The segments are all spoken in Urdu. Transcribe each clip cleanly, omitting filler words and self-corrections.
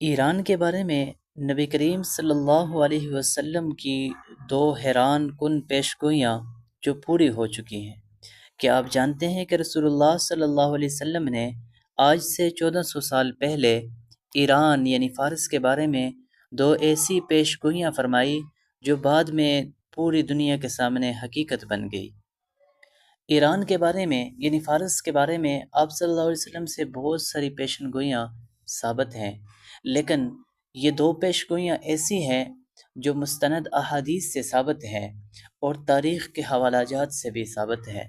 ایران کے بارے میں نبی کریم صلی اللہ علیہ وسلم کی دو حیران کن پیشگوئیاں جو پوری ہو چکی ہیں۔ کیا آپ جانتے ہیں کہ رسول اللہ صلی اللہ علیہ وسلم نے آج سے 1400 سال پہلے ایران یعنی فارس کے بارے میں دو ایسی پیشگوئیاں فرمائی جو بعد میں پوری دنیا کے سامنے حقیقت بن گئی۔ ایران کے بارے میں یعنی فارس کے بارے میں آپ صلی اللہ علیہ وسلم سے بہت ساری پیشن گوئیاں ثابت ہیں، لیکن یہ دو پیش گوئیاں ایسی ہیں جو مستند احادیث سے ثابت ہیں اور تاریخ کے حوالہ جات سے بھی ثابت ہیں۔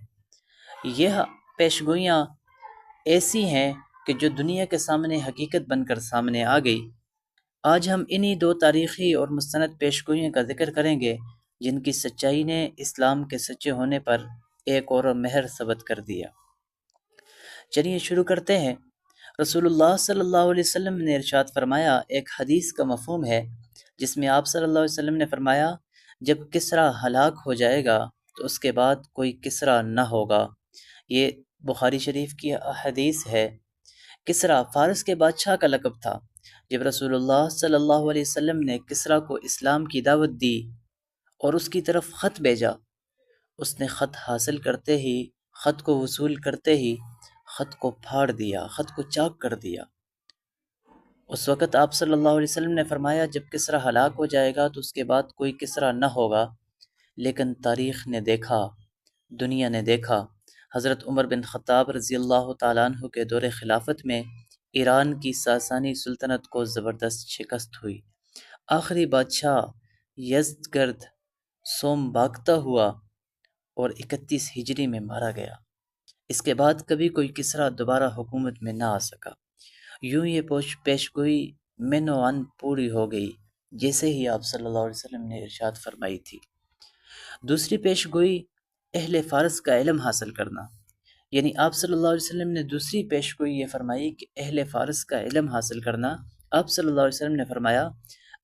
یہ پیش گوئیاں ایسی ہیں کہ جو دنیا کے سامنے حقیقت بن کر سامنے آ گئی۔ آج ہم انہی دو تاریخی اور مستند پیش گوئیوں کا ذکر کریں گے جن کی سچائی نے اسلام کے سچے ہونے پر ایک اور مہر ثبت کر دیا۔ چلیے شروع کرتے ہیں۔ رسول اللہ صلی اللہ علیہ وسلم نے ارشاد فرمایا، ایک حدیث کا مفہوم ہے جس میں آپ صلی اللہ علیہ وسلم نے فرمایا، جب کسریٰ ہلاک ہو جائے گا تو اس کے بعد کوئی کسریٰ نہ ہوگا۔ یہ بخاری شریف کی حدیث ہے۔ کسریٰ فارس کے بادشاہ کا لقب تھا۔ جب رسول اللہ صلی اللہ علیہ وسلم نے کسریٰ کو اسلام کی دعوت دی اور اس کی طرف خط بھیجا، اس نے خط حاصل کرتے ہی، خط کو وصول کرتے ہی خط کو پھاڑ دیا، خط کو چاک کر دیا۔ اس وقت آپ صلی اللہ علیہ وسلم نے فرمایا، جب کسریٰ ہلاک ہو جائے گا تو اس کے بعد کوئی کسریٰ نہ ہوگا۔ لیکن تاریخ نے دیکھا، دنیا نے دیکھا، حضرت عمر بن خطاب رضی اللہ تعالیٰ عنہ کے دور خلافت میں ایران کی ساسانی سلطنت کو زبردست شکست ہوئی۔ آخری بادشاہ یزدگرد سوم باختہ ہوا اور 31 ہجری میں مارا گیا۔ اس کے بعد کبھی کوئی کسریٰ دوبارہ حکومت میں نہ آ سکا۔ یوں یہ پیشگوئی من و عن پوری ہو گئی، جیسے ہی آپ صلی اللہ علیہ وسلم نے ارشاد فرمائی تھی۔ دوسری پیشگوئی اہل فارس کا علم حاصل کرنا، یعنی آپ صلی اللہ علیہ وسلم نے دوسری پیشگوئی یہ فرمائی کہ اہل فارس کا علم حاصل کرنا۔ آپ صلی اللہ علیہ وسلم نے فرمایا،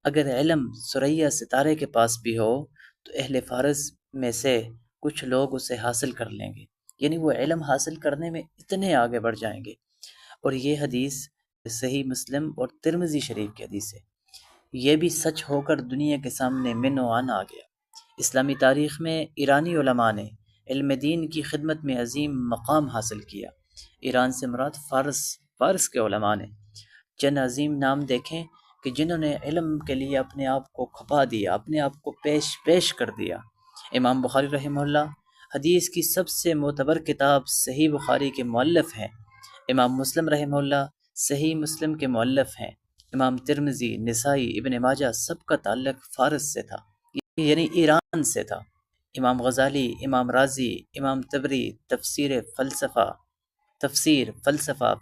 اگر علم ثریا ستارے کے پاس بھی ہو تو اہل فارس میں سے کچھ لوگ اسے حاصل کر لیں گے، یعنی وہ علم حاصل کرنے میں اتنے آگے بڑھ جائیں گے۔ اور یہ حدیث صحیح مسلم اور ترمذی شریف کی حدیث ہے۔ یہ بھی سچ ہو کر دنیا کے سامنے من و عن آ گیا۔ اسلامی تاریخ میں ایرانی علماء نے علم دین کی خدمت میں عظیم مقام حاصل کیا۔ ایران سے مراد فارس کے علماء نے چند عظیم نام دیکھیں کہ جنہوں نے علم کے لیے اپنے آپ کو کھپا دیا، اپنے آپ کو پیش کر دیا۔ امام بخاری رحمہ اللہ حدیث کی سب سے معتبر کتاب صحیح بخاری کے مؤلف ہیں۔ امام مسلم رحمہ اللہ صحیح مسلم کے مؤلف ہیں۔ امام ترمذی، نسائی، ابن ماجہ سب کا تعلق فارس سے تھا، یعنی ایران سے تھا۔ امام غزالی، امام رازی، امام طبری تفسیر، فلسفہ،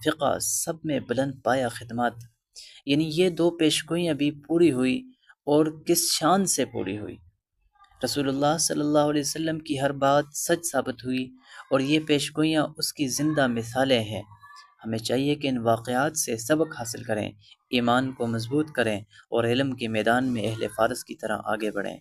فقہ سب میں بلند پایہ خدمات، یعنی یہ دو پیشگوئیاں بھی پوری ہوئی، اور کس شان سے پوری ہوئی۔ رسول اللہ صلی اللہ علیہ وسلم کی ہر بات سچ ثابت ہوئی اور یہ پیشگوئیاں اس کی زندہ مثالیں ہیں۔ ہمیں چاہیے کہ ان واقعات سے سبق حاصل کریں، ایمان کو مضبوط کریں اور علم کے میدان میں اہل فارس کی طرح آگے بڑھیں۔